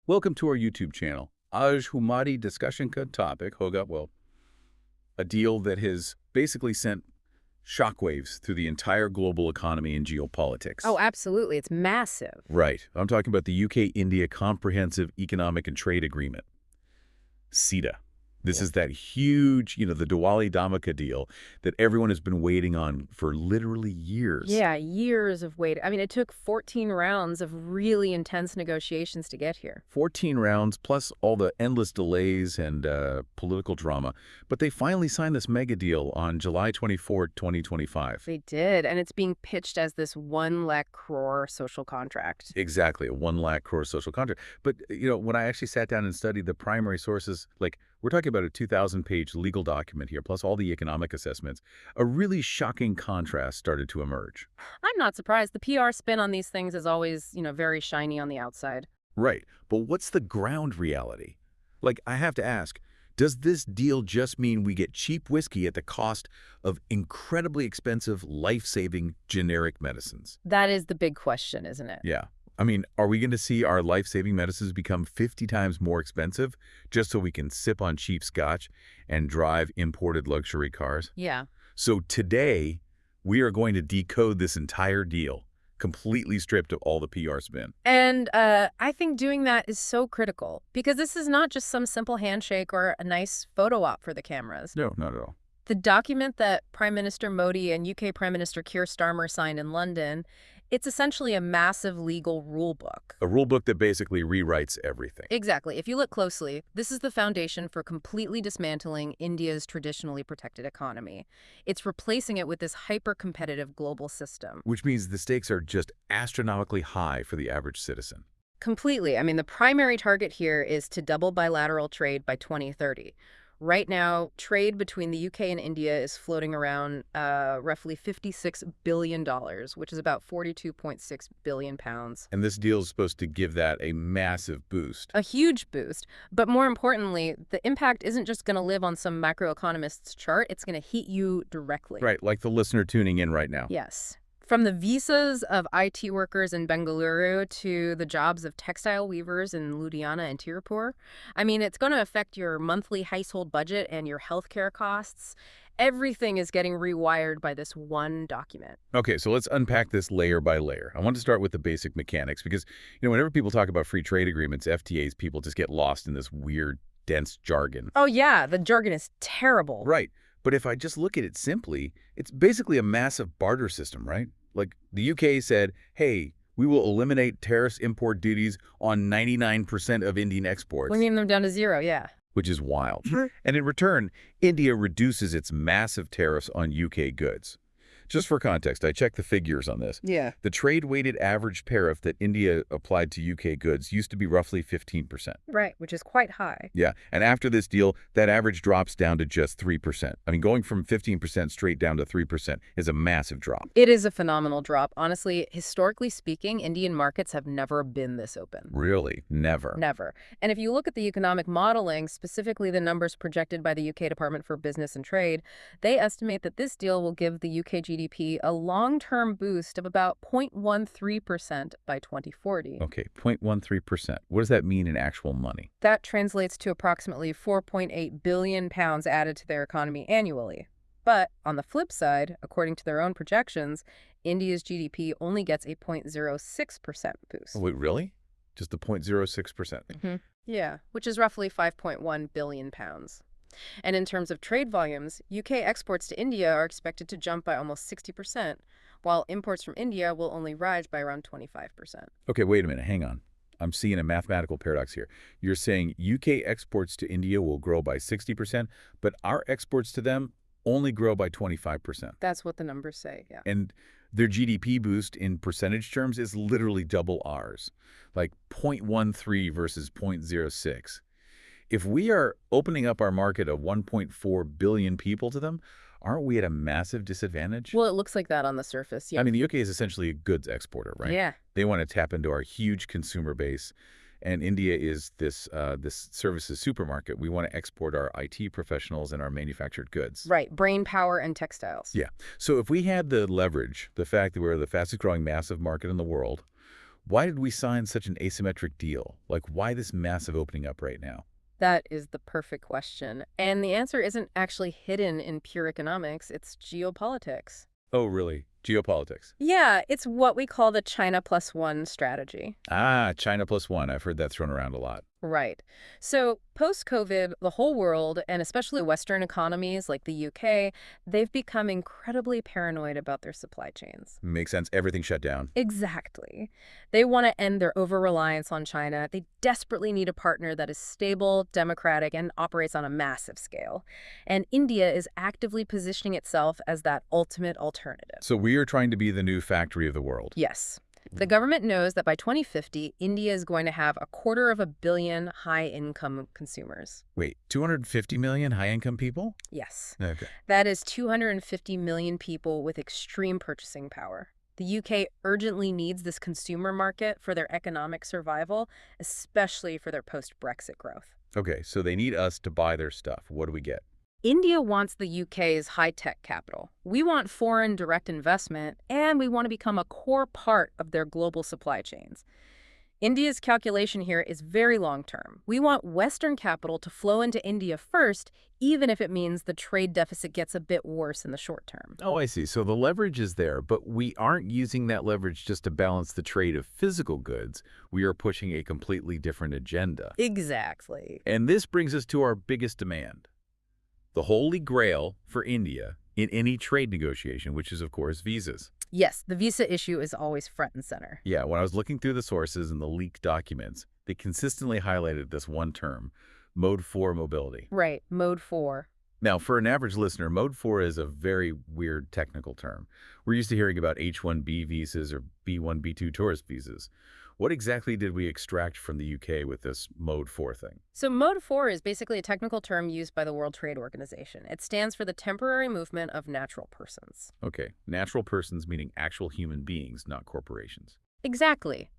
Welcome to our YouTube channel. Aaj Humari discussion ka topic hoga, well, a deal that has basically sent shockwaves through the entire global economy and geopolitics. Oh, absolutely. It's massive. Right. I'm talking about the UK-India Comprehensive Economic and Trade Agreement, CETA. This is that huge, the Diwali Dhamaka deal that everyone has been waiting on for literally years. Yeah, years of wait. I mean, it took 14 rounds of really intense negotiations to get here. 14 rounds, plus all the endless delays and political drama. But they finally signed this mega deal on July 24, 2025. They did, and it's being pitched as this 1 lakh crore social contract. Exactly, a 1 lakh crore social contract. But, when I actually sat down and studied the primary sources, we're talking about a 2,000-page legal document here, plus all the economic assessments, a really shocking contrast started to emerge. I'm not surprised. The PR spin on these things is always, very shiny on the outside. Right, but what's the ground reality? I have to ask, does this deal just mean we get cheap whiskey at the cost of incredibly expensive, life-saving generic medicines? That is the big question, isn't it? Yeah. I mean, are we going to see our life-saving medicines become 50 times more expensive just so we can sip on cheap Scotch and drive imported luxury cars? Yeah. So today, we are going to decode this entire deal, completely stripped of all the PR spin. And I think doing that is so critical because this is not just some simple handshake or a nice photo op for the cameras. No, not at all. The document that Prime Minister Modi and UK Prime Minister Keir Starmer signed in London, it's essentially a massive legal rule book. A rule book that basically rewrites everything. Exactly. If you look closely, this is the foundation for completely dismantling India's traditionally protected economy. It's replacing it with this hyper-competitive global system. Which means the stakes are just astronomically high for the average citizen. Completely. I mean, the primary target here is to double bilateral trade by 2030. Right now, trade between the UK and India is floating around roughly $56 billion, which is about 42.6 billion pounds. And this deal is supposed to give that a massive boost. A huge boost. But more importantly, the impact isn't just going to live on some macroeconomist's chart. It's going to hit you directly. Right, like the listener tuning in right now. Yes. From the visas of IT workers in Bengaluru to the jobs of textile weavers in Ludhiana and Tirupur. I mean, it's going to affect your monthly household budget and your healthcare costs. Everything is getting rewired by this one document. Okay, so let's unpack this layer by layer. I want to start with the basic mechanics because, whenever people talk about free trade agreements, FTAs, people just get lost in this weird, dense jargon. Oh, yeah, the jargon is terrible. Right. But if I just look at it simply, it's basically a massive barter system, right? The UK said, hey, we will eliminate tariffs import duties on 99% of Indian exports. Bringing them down to zero, yeah. Which is wild. And in return, India reduces its massive tariffs on UK goods. Just for context, I checked the figures on this. Yeah. The trade-weighted average tariff that India applied to UK goods used to be roughly 15%. Right, which is quite high. Yeah, and after this deal, that average drops down to just 3%. I mean, going from 15% straight down to 3% is a massive drop. It is a phenomenal drop. Honestly, historically speaking, Indian markets have never been this open. Really? Never. Never. And if you look at the economic modeling, specifically the numbers projected by the UK Department for Business and Trade, they estimate that this deal will give the UK GDP a long-term boost of about 0.13% by 2040. Okay, 0.13%. What does that mean in actual money? That translates to approximately 4.8 billion pounds added to their economy annually. But on the flip side, according to their own projections, India's GDP only gets a 0.06% boost. Oh, wait, really? Just the 0.06%? Mm-hmm. Yeah, which is roughly 5.1 billion pounds. And in terms of trade volumes, UK exports to India are expected to jump by almost 60%, while imports from India will only rise by around 25%. Okay, wait a minute. Hang on. I'm seeing a mathematical paradox here. You're saying UK exports to India will grow by 60%, but our exports to them only grow by 25%. That's what the numbers say, yeah. And their GDP boost in percentage terms is literally double ours, like 0.13 versus 0.06. If we are opening up our market of 1.4 billion people to them, aren't we at a massive disadvantage? Well, it looks like that on the surface, yeah. I mean, the UK is essentially a goods exporter, right? Yeah. They want to tap into our huge consumer base, and India is this services supermarket. We want to export our IT professionals and our manufactured goods. Right, brain power and textiles. Yeah. So if we had the leverage, the fact that we're the fastest growing massive market in the world, Why did we sign such an asymmetric deal? Like, why this massive opening up right now? That is the perfect question. And the answer isn't actually hidden in pure economics, it's geopolitics. Oh, really? Geopolitics. Yeah, it's what we call the China plus one strategy. Ah, China plus one. I've heard that thrown around a lot. Right. So post-COVID, the whole world, and especially Western economies like the UK, they've become incredibly paranoid about their supply chains. Makes sense. Everything shut down. Exactly. They want to end their over-reliance on China. They desperately need a partner that is stable, democratic, and operates on a massive scale. And India is actively positioning itself as that ultimate alternative. So we are trying to be the new factory of the world. Yes. The government knows that by 2050, India is going to have 250 million high-income consumers. Wait, 250 million high-income people? Yes. Okay. That is 250 million people with extreme purchasing power. The UK urgently needs this consumer market for their economic survival, especially for their post-Brexit growth. Okay, so they need us to buy their stuff. What do we get? India wants the UK's high-tech capital. We want foreign direct investment, and we want to become a core part of their global supply chains. India's calculation here is very long-term. We want Western capital to flow into India first, even if it means the trade deficit gets a bit worse in the short term. Oh, I see. So the leverage is there, but we aren't using that leverage just to balance the trade of physical goods. We are pushing a completely different agenda. Exactly. And this brings us to our biggest demand. The holy grail for India in any trade negotiation, which is, of course, visas. Yes, the visa issue is always front and center. Yeah, when I was looking through the sources and the leaked documents, they consistently highlighted this one term, Mode 4 mobility. Right, Mode 4. Now, for an average listener, Mode 4 is a very weird technical term. We're used to hearing about H-1B visas or B-1, B-2 tourist visas. What exactly did we extract from the UK with this Mode 4 thing? So Mode 4 is basically a technical term used by the World Trade Organization. It stands for the temporary movement of natural persons. Okay, natural persons meaning actual human beings, not corporations. Exactly.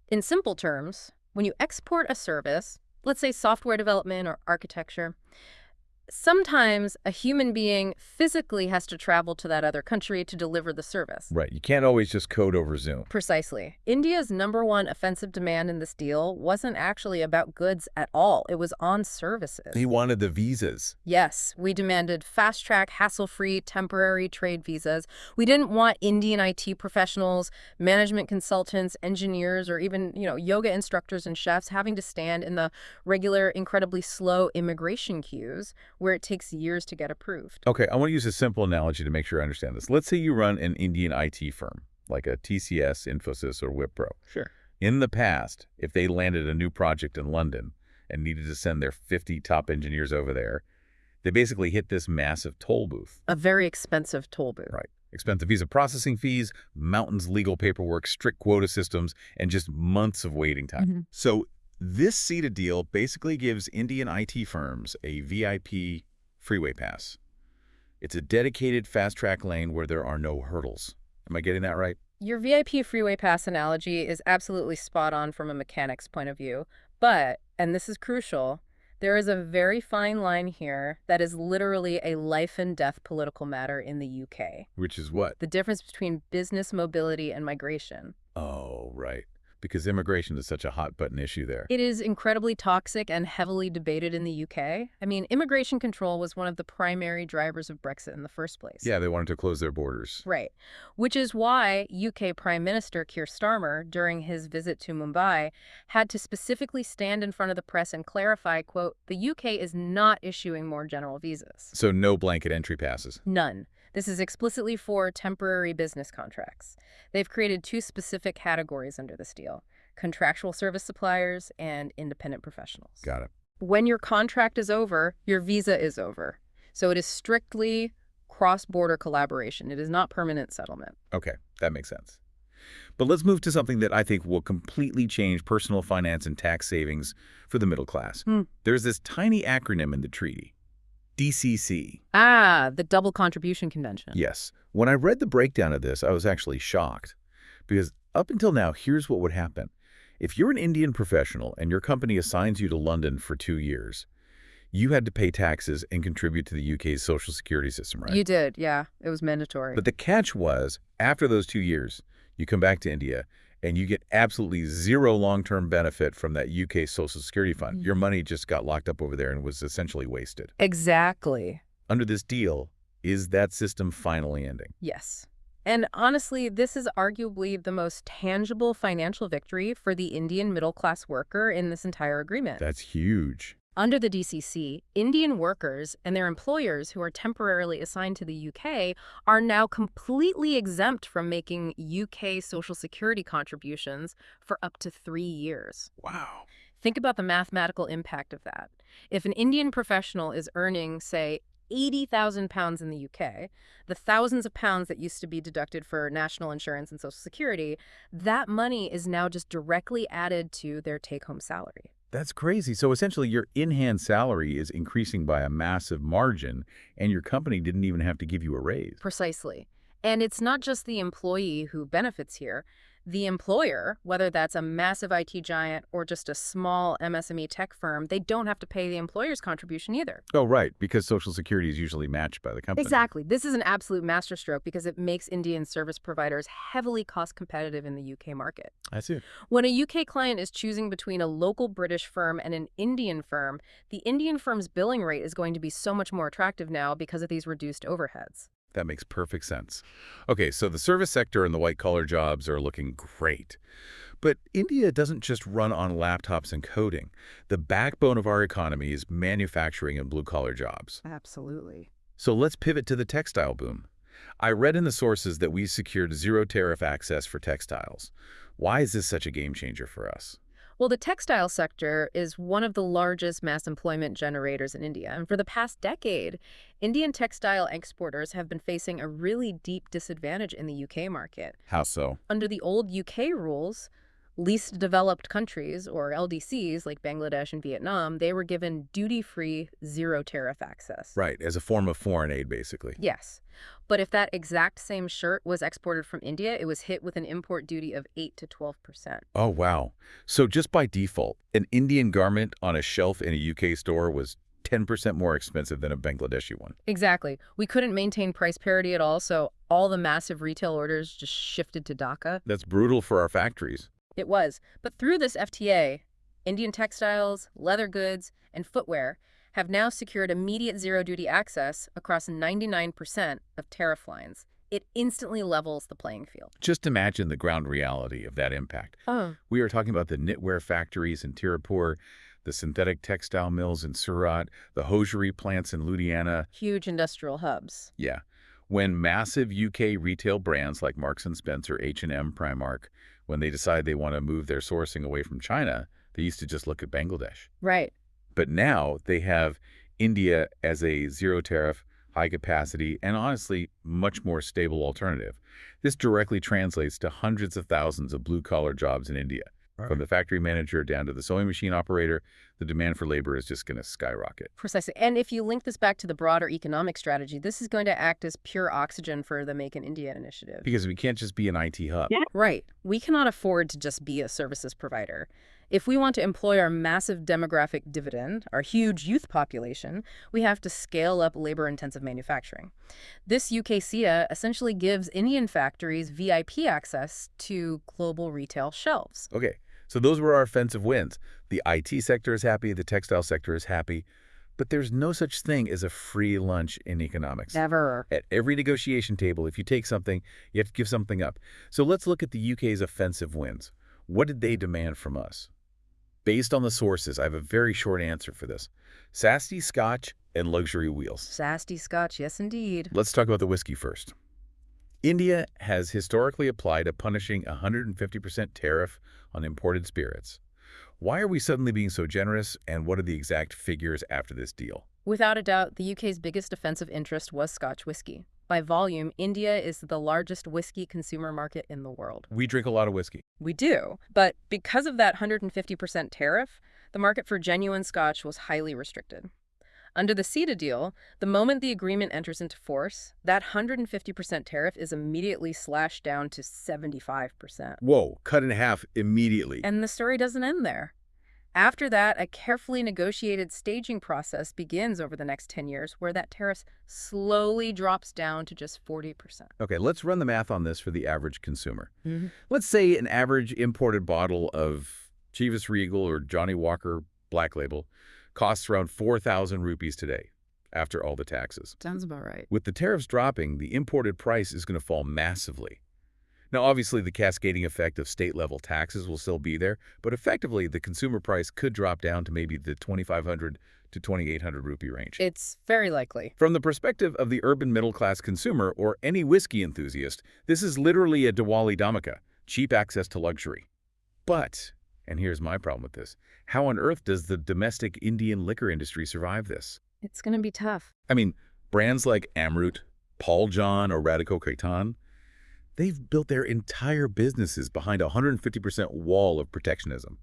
In simple terms, when you export a service, let's say software development or architecture, sometimes a human being physically has to travel to that other country to deliver the service. Right, you can't always just code over Zoom. Precisely. India's #1 offensive demand in this deal wasn't actually about goods at all. It was on services. They wanted the visas. Yes, we demanded fast-track, hassle-free, temporary trade visas. We didn't want Indian IT professionals, management consultants, engineers, or even, yoga instructors and chefs having to stand in the regular, incredibly slow immigration queues where it takes years to get approved. Okay, I want to use a simple analogy to make sure I understand this. Let's say you run an Indian IT firm, like a TCS, Infosys, or Wipro. Sure. In the past, if they landed a new project in London and needed to send their 50 top engineers over there, they basically hit this massive toll booth. A very expensive toll booth. Right. Expensive visa processing fees, mountains legal paperwork, strict quota systems, and just months of waiting time. So this CETA deal basically gives Indian IT firms a VIP freeway pass. It's a dedicated fast-track lane where there are no hurdles. Am I getting that right? Your VIP freeway pass analogy is absolutely spot on from a mechanic's point of view. But, and this is crucial, there is a very fine line here that is literally a life and death political matter in the UK. Which is what? The difference between business mobility and migration. Oh, right. Because immigration is such a hot-button issue there. It is incredibly toxic and heavily debated in the UK. I mean, immigration control was one of the primary drivers of Brexit in the first place. Yeah, they wanted to close their borders. Right. Which is why UK Prime Minister Keir Starmer, during his visit to Mumbai, had to specifically stand in front of the press and clarify, quote, the UK is not issuing more general visas. So no blanket entry passes? None. This is explicitly for temporary business contracts. They've created 2 specific categories under this deal: contractual service suppliers and independent professionals. Got it. When your contract is over, your visa is over. So it is strictly cross-border collaboration. It is not permanent settlement. Okay, that makes sense. But let's move to something that I think will completely change personal finance and tax savings for the middle class. There's this tiny acronym in the treaty. DCC. Ah, the Double Contribution Convention. Yes. When I read the breakdown of this, I was actually shocked. Because up until now, here's what would happen. If you're an Indian professional and your company assigns you to London for 2 years, you had to pay taxes and contribute to the UK's social security system, right? You did, yeah. It was mandatory. But the catch was, after those 2 years, you come back to India and you get absolutely zero long-term benefit from that UK Social Security fund. Your money just got locked up over there and was essentially wasted. Exactly. Under this deal, is that system finally ending? Yes. And honestly, this is arguably the most tangible financial victory for the Indian middle-class worker in this entire agreement. That's huge. Under the DCC, Indian workers and their employers who are temporarily assigned to the UK are now completely exempt from making UK Social Security contributions for up to 3 years. Wow. Think about the mathematical impact of that. If an Indian professional is earning, say, £80,000 in the UK, the thousands of pounds that used to be deducted for national insurance and Social Security, that money is now just directly added to their take-home salary. That's crazy. So essentially, your in-hand salary is increasing by a massive margin, and your company didn't even have to give you a raise. Precisely. And it's not just the employee who benefits here. The employer, whether that's a massive IT giant or just a small MSME tech firm, they don't have to pay the employer's contribution either. Oh, right, because Social Security is usually matched by the company. Exactly. This is an absolute masterstroke because it makes Indian service providers heavily cost competitive in the UK market. I see. When a UK client is choosing between a local British firm and an Indian firm, the Indian firm's billing rate is going to be so much more attractive now because of these reduced overheads. That makes perfect sense. Okay, so the service sector and the white-collar jobs are looking great. But India doesn't just run on laptops and coding. The backbone of our economy is manufacturing and blue-collar jobs. Absolutely. So let's pivot to the textile boom. I read in the sources that we secured zero tariff access for textiles. Why is this such a game changer for us? Well, the textile sector is one of the largest mass employment generators in India. And for the past decade, Indian textile exporters have been facing a really deep disadvantage in the UK market. How so? Under the old UK rules, least developed countries, or LDCs, like Bangladesh and Vietnam, they were given duty-free zero tariff access. Right, as a form of foreign aid, basically. Yes. But if that exact same shirt was exported from India, it was hit with an import duty of 8 to 12%. Oh, wow. So just by default, an Indian garment on a shelf in a UK store was 10% more expensive than a Bangladeshi one. Exactly. We couldn't maintain price parity at all, so all the massive retail orders just shifted to Dhaka. That's brutal for our factories. It was. But through this FTA, Indian textiles, leather goods, and footwear have now secured immediate zero-duty access across 99% of tariff lines. It instantly levels the playing field. Just imagine the ground reality of that impact. We are talking about the knitwear factories in Tirupur, the synthetic textile mills in Surat, the hosiery plants in Ludhiana. Huge industrial hubs. Yeah. When massive UK retail brands like Marks & Spencer, H&M, Primark, when they decide they want to move their sourcing away from China, they used to just look at Bangladesh. Right. But now they have India as a zero-tariff, high-capacity, and honestly, much more stable alternative. This directly translates to hundreds of thousands of blue-collar jobs in India. Right. From the factory manager down to the sewing machine operator, the demand for labor is just going to skyrocket. Precisely. And if you link this back to the broader economic strategy, this is going to act as pure oxygen for the Make in India initiative. Because we can't just be an IT hub. Yeah. Right. We cannot afford to just be a services provider. If we want to employ our massive demographic dividend, our huge youth population, we have to scale up labor-intensive manufacturing. This UKCA essentially gives Indian factories VIP access to global retail shelves. Okay, so those were our offensive wins. The IT sector is happy, the textile sector is happy, but there's no such thing as a free lunch in economics. Never. At every negotiation table, if you take something, you have to give something up. So let's look at the UK's offensive wins. What did they demand from us? Based on the sources, I have a very short answer for this. Sasti Scotch and luxury wheels. Sasti Scotch, yes indeed. Let's talk about the whiskey first. India has historically applied a punishing 150% tariff on imported spirits. Why are we suddenly being so generous, and what are the exact figures after this deal? Without a doubt, the UK's biggest defensive interest was Scotch whiskey. By volume, India is the largest whiskey consumer market in the world. We drink a lot of whiskey. We do. But because of that 150% tariff, the market for genuine Scotch was highly restricted. Under the CETA deal, the moment the agreement enters into force, that 150% tariff is immediately slashed down to 75%. Whoa, cut in half immediately. And the story doesn't end there. After that, a carefully negotiated staging process begins over the next 10 years where that tariff slowly drops down to just 40%. Okay, let's run the math on this for the average consumer. Mhm. Let's say an average imported bottle of Chivas Regal or Johnny Walker Black Label costs around 4,000 rupees today, after all the taxes. Sounds about right. With the tariffs dropping, the imported price is going to fall massively. Now, obviously, the cascading effect of state-level taxes will still be there, but effectively, the consumer price could drop down to maybe the 2,500 to 2,800 rupee range. It's very likely. From the perspective of the urban middle-class consumer or any whiskey enthusiast, this is literally a Diwali Dhamaka, cheap access to luxury. But, and here's my problem with this, how on earth does the domestic Indian liquor industry survive this? It's going to be tough. I mean, brands like Amrut, Paul John, or Radico Khaitan, they've built their entire businesses behind a 150% wall of protectionism.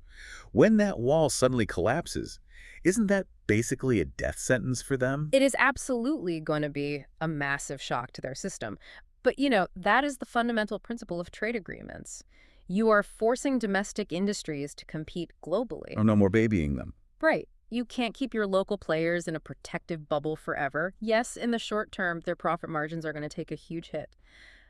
When that wall suddenly collapses, isn't that basically a death sentence for them? It is absolutely going to be a massive shock to their system. But, that is the fundamental principle of trade agreements. You are forcing domestic industries to compete globally. Oh, no more babying them. Right. You can't keep your local players in a protective bubble forever. Yes, in the short term, their profit margins are going to take a huge hit.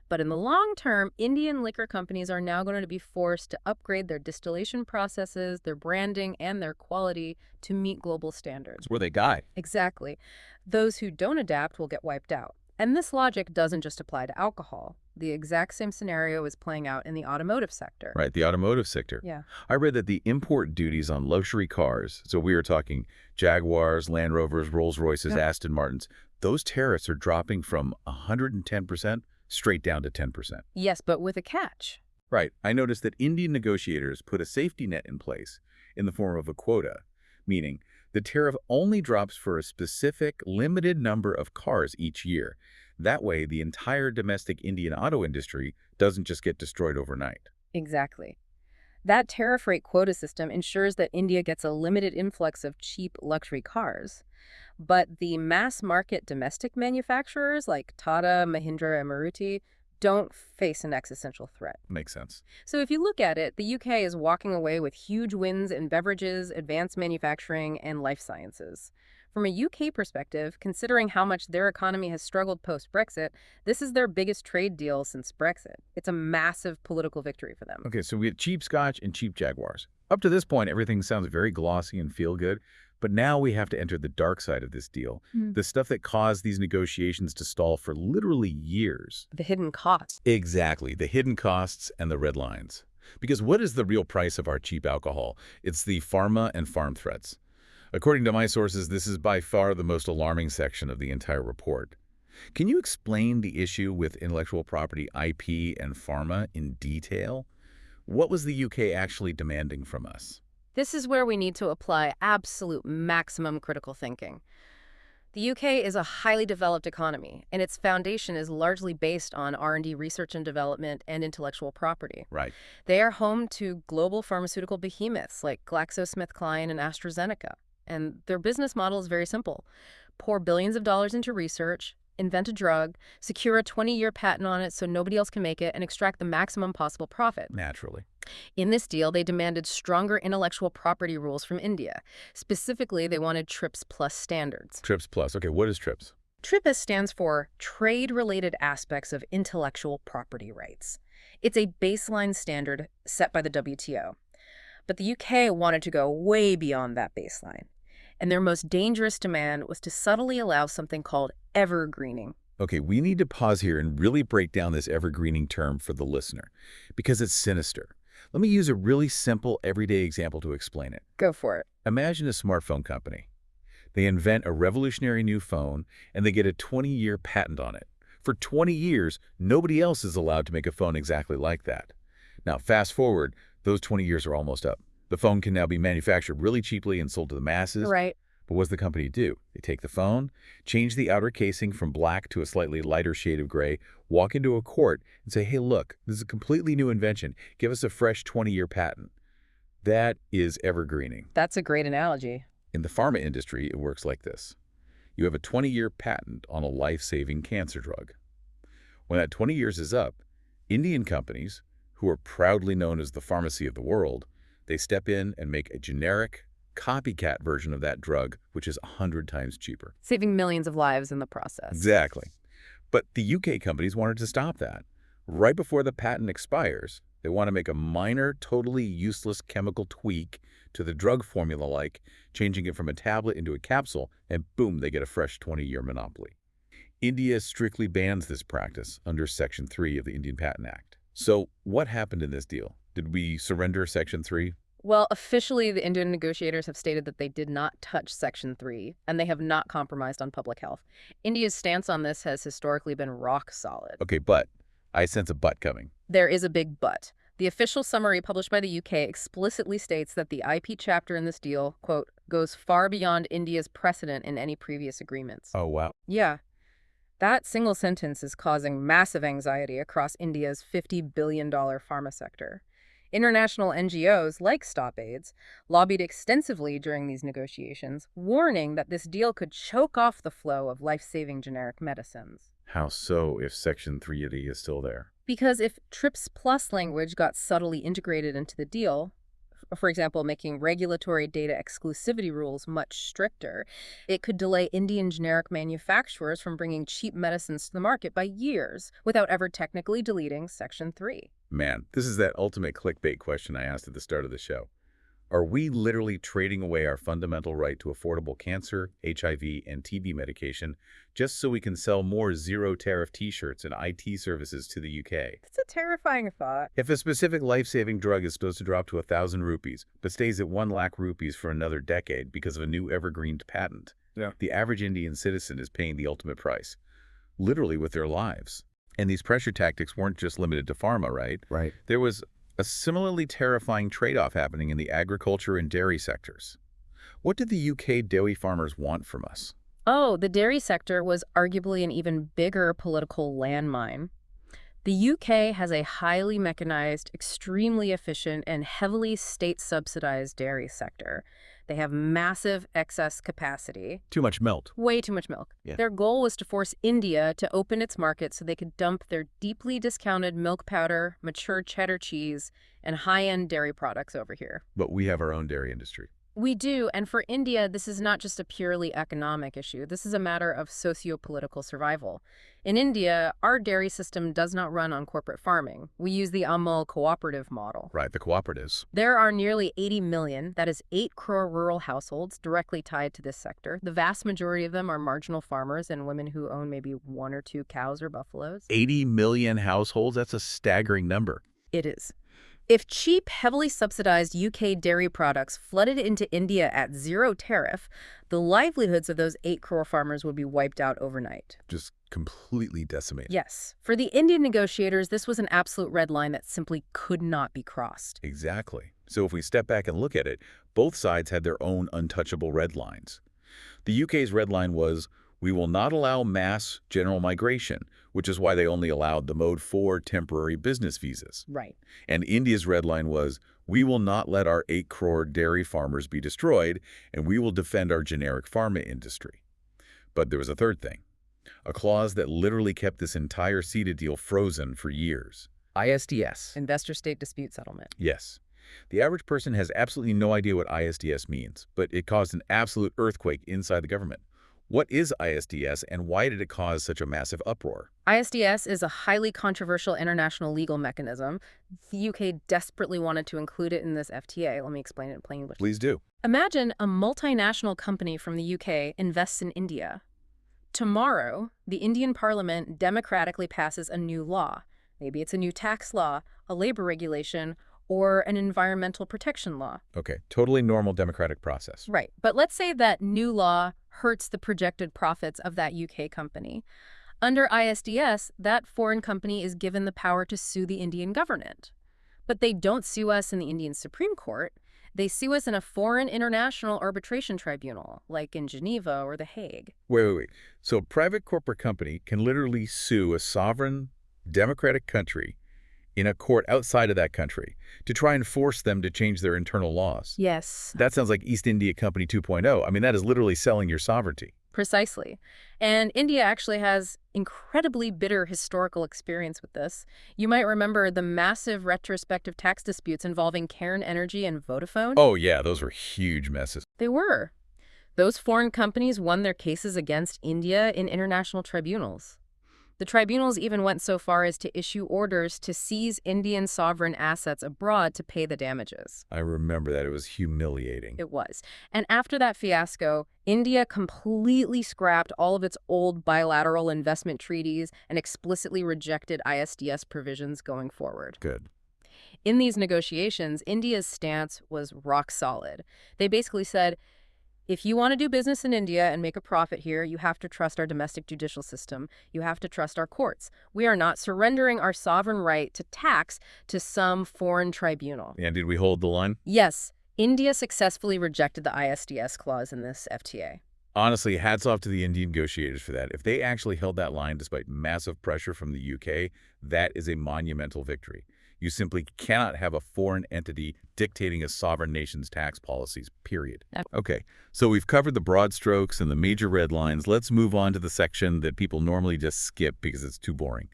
But in the long term, Indian liquor companies are now going to be forced to upgrade their distillation processes, their branding, and their quality to meet global standards. It's where they die. Exactly. Those who don't adapt will get wiped out. And this logic doesn't just apply to alcohol. The exact same scenario is playing out in the automotive sector. Right, the automotive sector. Yeah. I read that the import duties on luxury cars, so we are talking Jaguars, Land Rovers, Rolls-Royces, Yep. Aston Martins, those tariffs are dropping from 110% straight down to 10%. Yes, but with a catch. Right. I noticed that Indian negotiators put a safety net in place in the form of a quota, meaning the tariff only drops for a specific, limited number of cars each year. That way, the entire domestic Indian auto industry doesn't just get destroyed overnight. Exactly. That tariff rate quota system ensures that India gets a limited influx of cheap luxury cars. But the mass market domestic manufacturers like Tata, Mahindra, and Maruti don't face an existential threat. Makes sense. So if you look at it, the UK is walking away with huge wins in beverages, advanced manufacturing, and life sciences. From a UK perspective, considering how much their economy has struggled post-Brexit, this is their biggest trade deal since Brexit. It's a massive political victory for them. Okay, so we had cheap Scotch and cheap Jaguars. Up to this point, everything sounds very glossy and feel good. But now we have to enter the dark side of this deal, the stuff that caused these negotiations to stall for literally years. The hidden cost. Exactly, the hidden costs and the red lines. Because what is the real price of our cheap alcohol? It's the pharma and farm threats. According to my sources, this is by far the most alarming section of the entire report. Can you explain the issue with intellectual property, IP, and pharma in detail? What was the UK actually demanding from us? This is where we need to apply absolute maximum critical thinking. The UK is a highly developed economy, and its foundation is largely based on R&D research and development and intellectual property. Right. They are home to global pharmaceutical behemoths like GlaxoSmithKline and AstraZeneca, and their business model is very simple. Pour billions of dollars into research, invent a drug, secure a 20-year patent on it so nobody else can make it, and extract the maximum possible profit. Naturally. In this deal, they demanded stronger intellectual property rules from India. Specifically, they wanted TRIPS Plus standards. TRIPS Plus. Okay, what is TRIPS? TRIPS stands for Trade-Related Aspects of Intellectual Property Rights. It's a baseline standard set by the WTO. But the UK wanted to go way beyond that baseline. And their most dangerous demand was to subtly allow something called evergreening. Okay, we need to pause here and really break down this evergreening term for the listener, because it's sinister. Let me use a really simple, everyday example to explain it. Go for it. Imagine a smartphone company. They invent a revolutionary new phone, and they get a 20-year patent on it. For 20 years, nobody else is allowed to make a phone exactly like that. Now, fast forward, those 20 years are almost up. The phone can now be manufactured really cheaply and sold to the masses. Right. But what does the company do? They take the phone, change the outer casing from black to a slightly lighter shade of gray, walk into a court and say, hey, look, this is a completely new invention. Give us a fresh 20-year patent. That is evergreening. That's a great analogy. In the pharma industry, it works like this. You have a 20-year patent on a life-saving cancer drug. When that 20 years is up, Indian companies, who are proudly known as the pharmacy of the world, they step in and make a generic, copycat version of that drug, which is 100 times cheaper. Saving millions of lives in the process. Exactly. But the UK companies wanted to stop that. Right before the patent expires, they want to make a minor, totally useless chemical tweak to the drug formula, like changing it from a tablet into a capsule, and boom, they get a fresh 20-year monopoly. India strictly bans this practice under Section 3 of the Indian Patent Act. So what happened in this deal? Did we surrender Section 3? Well, officially, the Indian negotiators have stated that they did not touch Section 3, and they have not compromised on public health. India's stance on this has historically been rock solid. Okay, but I sense a but coming. There is a big but. The official summary published by the UK explicitly states that the IP chapter in this deal, quote, goes far beyond India's precedent in any previous agreements. Oh, wow. Yeah. That single sentence is causing massive anxiety across India's $50 billion pharma sector. International NGOs, like Stop AIDS, lobbied extensively during these negotiations, warning that this deal could choke off the flow of life-saving generic medicines. How so if Section 3 is still there? Because if TRIPS Plus language got subtly integrated into the deal, for example, making regulatory data exclusivity rules much stricter, it could delay Indian generic manufacturers from bringing cheap medicines to the market by years without ever technically deleting Section 3. Man, this is that ultimate clickbait question I asked at the start of the show. Are we literally trading away our fundamental right to affordable cancer, HIV, and TB medication just so we can sell more zero-tariff T-shirts and IT services to the UK? It's a terrifying thought. If a specific life-saving drug is supposed to drop to 1,000 rupees, but stays at 1 lakh rupees for another decade because of a new evergreened patent, the average Indian citizen is paying the ultimate price, literally with their lives. And these pressure tactics weren't just limited to pharma, right? Right. There was a similarly terrifying trade-off happening in the agriculture and dairy sectors. What did the UK dairy farmers want from us? Oh, the dairy sector was arguably an even bigger political landmine. The UK has a highly mechanized, extremely efficient, and heavily state-subsidized dairy sector. They have massive excess capacity. Too much milk. Way too much milk. Yeah. Their goal was to force India to open its market so they could dump their deeply discounted milk powder, mature cheddar cheese, and high-end dairy products over here. But we have our own dairy industry. We do, and for India, this is not just a purely economic issue. This is a matter of socio-political survival. In India, our dairy system does not run on corporate farming. We use the Amul cooperative model. Right, the cooperatives. There are nearly 80 million, that is 8 crore rural households directly tied to this sector. The vast majority of them are marginal farmers and women who own maybe 1 or 2 cows or buffaloes. 80 million households? That's a staggering number. It is. If cheap, heavily subsidized UK dairy products flooded into India at zero tariff, the livelihoods of those 8 crore farmers would be wiped out overnight. Just completely decimated. Yes. For the Indian negotiators, this was an absolute red line that simply could not be crossed. Exactly. So if we step back and look at it, both sides had their own untouchable red lines. The UK's red line was, we will not allow mass general migration, which is why they only allowed the Mode 4 temporary business visas. Right. And India's red line was, we will not let our 8 crore dairy farmers be destroyed, and we will defend our generic pharma industry. But there was a third thing, a clause that literally kept this entire CETA deal frozen for years. ISDS. Investor-state dispute settlement. Yes. The average person has absolutely no idea what ISDS means, but it caused an absolute earthquake inside the government. What is ISDS, and why did it cause such a massive uproar? ISDS is a highly controversial international legal mechanism. The UK desperately wanted to include it in this FTA. Let me explain it in plain English. Please do. Imagine a multinational company from the UK invests in India. Tomorrow, the Indian Parliament democratically passes a new law. Maybe it's a new tax law, a labor regulation, or an environmental protection law. Okay, totally normal democratic process. Right. But let's say that new law hurts the projected profits of that UK company. Under ISDS, that foreign company is given the power to sue the Indian government. But they don't sue us in the Indian Supreme Court. They sue us in a foreign international arbitration tribunal, like in Geneva or The Hague. Wait. So a private corporate company can literally sue a sovereign, democratic country in a court outside of that country to try and force them to change their internal laws. Yes. That sounds like East India Company 2.0. I mean, that is literally selling your sovereignty. Precisely. And India actually has incredibly bitter historical experience with this. You might remember the massive retrospective tax disputes involving Cairn Energy and Vodafone. Oh yeah, those were huge messes. They were. Those foreign companies won their cases against India in international tribunals. The tribunals even went so far as to issue orders to seize Indian sovereign assets abroad to pay the damages. I remember that. It was humiliating. It was. And after that fiasco, India completely scrapped all of its old bilateral investment treaties and explicitly rejected ISDS provisions going forward. Good. In these negotiations, India's stance was rock solid. They basically said, if you want to do business in India and make a profit here, you have to trust our domestic judicial system. You have to trust our courts. We are not surrendering our sovereign right to tax to some foreign tribunal. And did we hold the line? Yes, India successfully rejected the ISDS clause in this FTA. Honestly, hats off to the Indian negotiators for that. If they actually held that line despite massive pressure from the UK, that is a monumental victory. You simply cannot have a foreign entity dictating a sovereign nation's tax policies, period. Okay, so we've covered the broad strokes and the major red lines. Let's move on to the section that people normally just skip because it's too boring.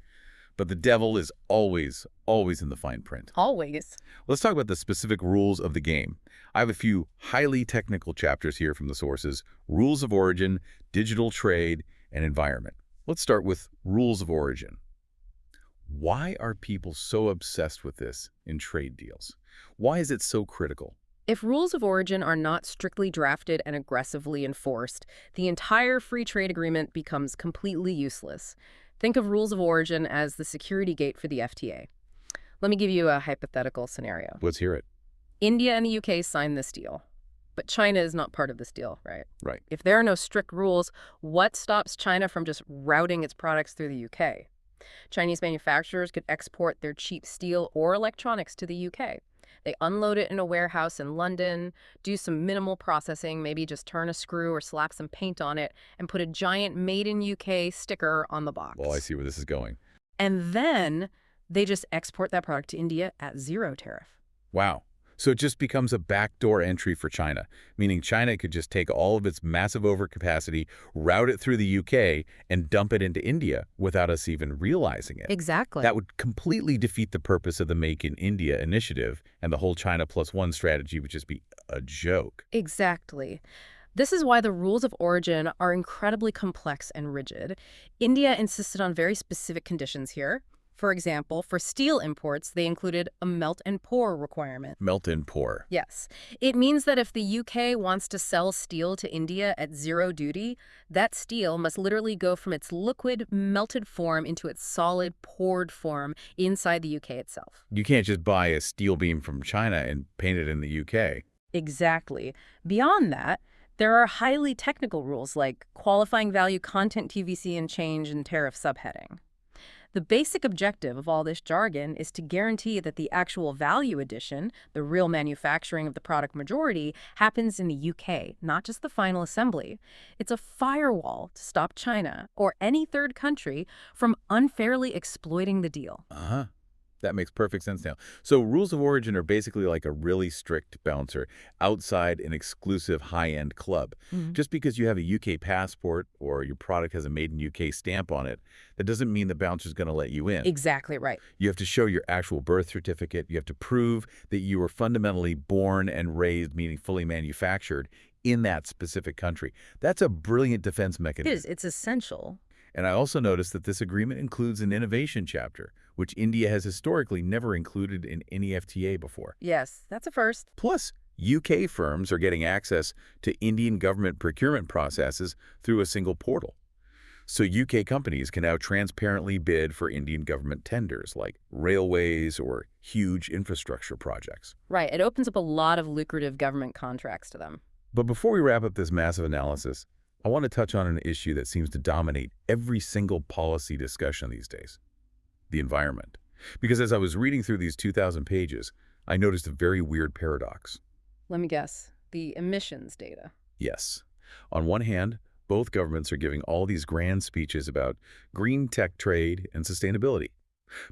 But the devil is always, always in the fine print. Always. Let's talk about the specific rules of the game. I have a few highly technical chapters here from the sources: rules of origin, digital trade, and environment. Let's start with rules of origin. Why are people so obsessed with this in trade deals? Why is it so critical? If rules of origin are not strictly drafted and aggressively enforced, the entire free trade agreement becomes completely useless. Think of rules of origin as the security gate for the FTA. Let me give you a hypothetical scenario. Let's hear it. India and the UK signed this deal, but China is not part of this deal, right? Right. If there are no strict rules, what stops China from just routing its products through the UK? Chinese manufacturers could export their cheap steel or electronics to the UK. They unload it in a warehouse in London, do some minimal processing, maybe just turn a screw or slap some paint on it, and put a giant Made in UK sticker on the box. Well, I see where this is going. And then they just export that product to India at zero tariff. Wow. So it just becomes a backdoor entry for China, meaning China could just take all of its massive overcapacity, route it through the UK, and dump it into India without us even realizing it. Exactly. That would completely defeat the purpose of the Make in India initiative, and the whole China plus one strategy would just be a joke. Exactly. This is why the rules of origin are incredibly complex and rigid. India insisted on very specific conditions here. For example, for steel imports, they included a melt and pour requirement. Melt and pour. Yes. It means that if the UK wants to sell steel to India at zero duty, that steel must literally go from its liquid, melted form into its solid, poured form inside the UK itself. You can't just buy a steel beam from China and paint it in the UK. Exactly. Beyond that, there are highly technical rules like qualifying value content TVC and change in tariff subheading. The basic objective of all this jargon is to guarantee that the actual value addition, the real manufacturing of the product majority, happens in the UK, not just the final assembly. It's a firewall to stop China or any third country from unfairly exploiting the deal. Uh-huh. That makes perfect sense now. So rules of origin are basically like a really strict bouncer outside an exclusive high-end club. Just because you have a UK passport or your product has a Made in UK stamp on it, that doesn't mean the bouncer's going to let you in. Exactly right. You have to show your actual birth certificate. You have to prove that you were fundamentally born and raised, meaning fully manufactured, in that specific country. That's a brilliant defense mechanism. It is. It's essential. And I also noticed that this agreement includes an innovation chapter, which India has historically never included in any FTA before. Yes, that's a first. Plus, UK firms are getting access to Indian government procurement processes through a single portal. So UK companies can now transparently bid for Indian government tenders like railways or huge infrastructure projects. Right. It opens up a lot of lucrative government contracts to them. But before we wrap up this massive analysis, I want to touch on an issue that seems to dominate every single policy discussion these days: the environment. Because as I was reading through these 2,000 pages, I noticed a very weird paradox. Let me guess. The emissions data. Yes. On one hand, both governments are giving all these grand speeches about green tech trade and sustainability.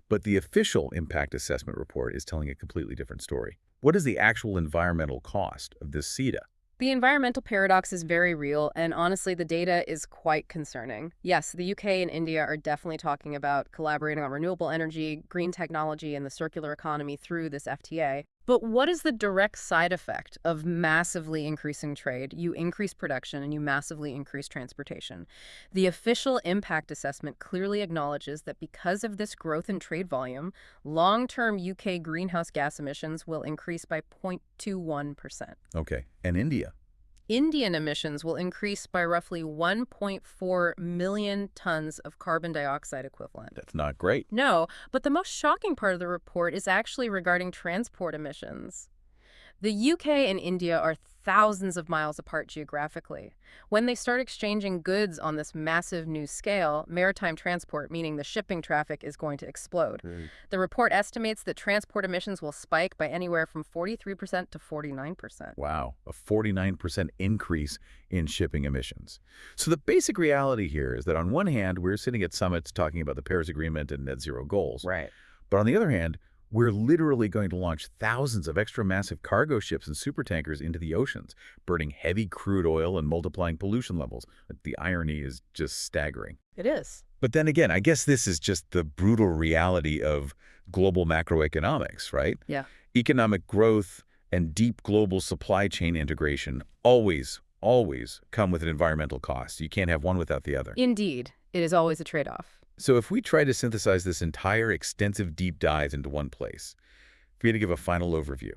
But the official impact assessment report is telling a completely different story. What is the actual environmental cost of this CETA? The environmental paradox is very real, and honestly, the data is quite concerning. Yes, the UK and India are definitely talking about collaborating on renewable energy, green technology, and the circular economy through this FTA. But what is the direct side effect of massively increasing trade? You increase production and you massively increase transportation. The official impact assessment clearly acknowledges that because of this growth in trade volume, long-term UK greenhouse gas emissions will increase by 0.21%. Okay. And India? Indian emissions will increase by roughly 1.4 million tons of carbon dioxide equivalent. That's not great. No, but the most shocking part of the report is actually regarding transport emissions. The UK and India are thousands of miles apart geographically. When they start exchanging goods on this massive new scale, maritime transport, meaning the shipping traffic, is going to explode. The report estimates that transport emissions will spike by anywhere from 43% to 49%. Wow, a 49% increase in shipping emissions. So the basic reality here is that on one hand, we're sitting at summits talking about the Paris Agreement and net zero goals. Right. But on the other hand, we're literally going to launch thousands of extra massive cargo ships and supertankers into the oceans, burning heavy crude oil and multiplying pollution levels. The irony is just staggering. It is. But then again, I guess this is just the brutal reality of global macroeconomics, right? Yeah. Economic growth and deep global supply chain integration always come with an environmental cost. You can't have one without the other. Indeed. It is always a trade-off. So if we try to synthesize this entire extensive deep dive into one place, if we had to give a final overview,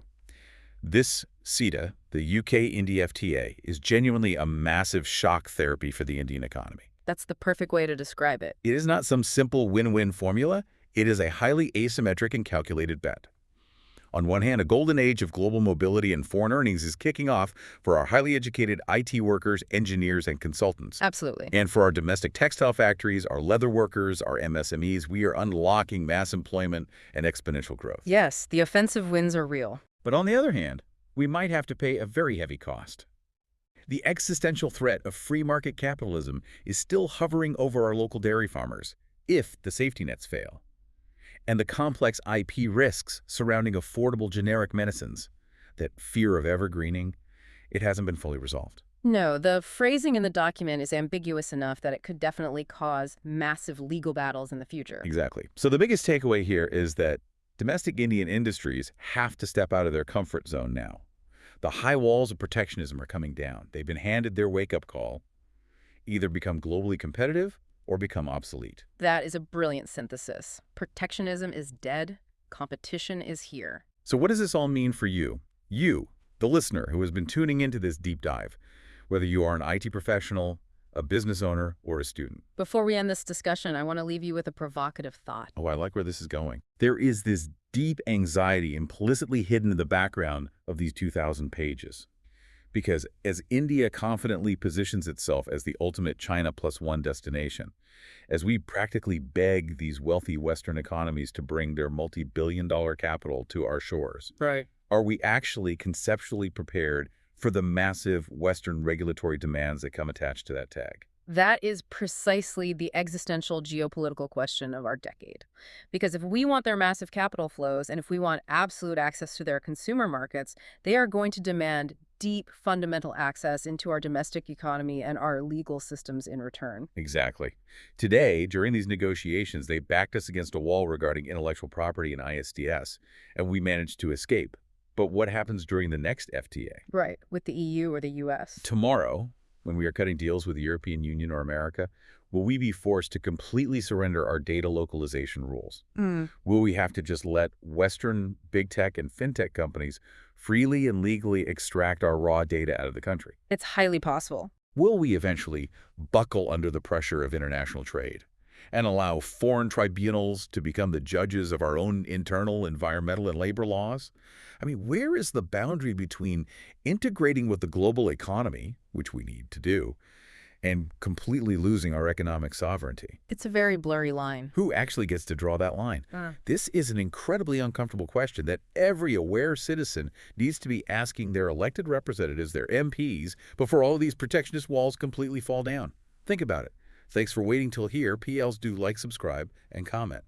this CETA, the UK-India FTA, is genuinely a massive shock therapy for the Indian economy. That's the perfect way to describe it. It is not some simple win-win formula. It is a highly asymmetric and calculated bet. On one hand, a golden age of global mobility and foreign earnings is kicking off for our highly educated IT workers, engineers, and consultants. Absolutely. And for our domestic textile factories, our leather workers, our MSMEs, we are unlocking mass employment and exponential growth. Yes, the offensive wins are real. But on the other hand, we might have to pay a very heavy cost. The existential threat of free market capitalism is still hovering over our local dairy farmers if the safety nets fail. And the complex IP risks surrounding affordable generic medicines, that fear of evergreening, it hasn't been fully resolved. No, the phrasing in the document is ambiguous enough that it could definitely cause massive legal battles in the future. Exactly. So the biggest takeaway here is that domestic Indian industries have to step out of their comfort zone now. The high walls of protectionism are coming down. They've been handed their wake-up call: either become globally competitive or become obsolete. That is a brilliant synthesis. Protectionism is dead. Competition is here. So what does this all mean for you? You, the listener who has been tuning into this deep dive, whether you are an IT professional, a business owner, or a student. Before we end this discussion, I want to leave you with a provocative thought. Oh, I like where this is going. There is this deep anxiety implicitly hidden in the background of these 2,000 pages. Because as India confidently positions itself as the ultimate China +1 destination, as we practically beg these wealthy Western economies to bring their multi-billion-dollar capital to our shores, Right. are we actually conceptually prepared for the massive Western regulatory demands that come attached to that tag? That is precisely the existential geopolitical question of our decade. Because if we want their massive capital flows and if we want absolute access to their consumer markets, they are going to demand deep fundamental access into our domestic economy and our legal systems in return. Exactly. Today, during these negotiations, they backed us against a wall regarding intellectual property and ISDS, and we managed to escape. But what happens during the next FTA? Right, with the EU or the US. Tomorrow, when we are cutting deals with the European Union or America, will we be forced to completely surrender our data localization rules? Will we have to just let Western big tech and fintech companies freely and legally extract our raw data out of the country? It's highly possible. Will we eventually buckle under the pressure of international trade and allow foreign tribunals to become the judges of our own internal environmental and labor laws? I mean, where is the boundary between integrating with the global economy, which we need to do, and completely losing our economic sovereignty? It's a very blurry line. Who actually gets to draw that line? This is an incredibly uncomfortable question that every aware citizen needs to be asking their elected representatives, their MPs, before all of these protectionist walls completely fall down. Think about it. Thanks for waiting till here. PLs do like, subscribe, and comment.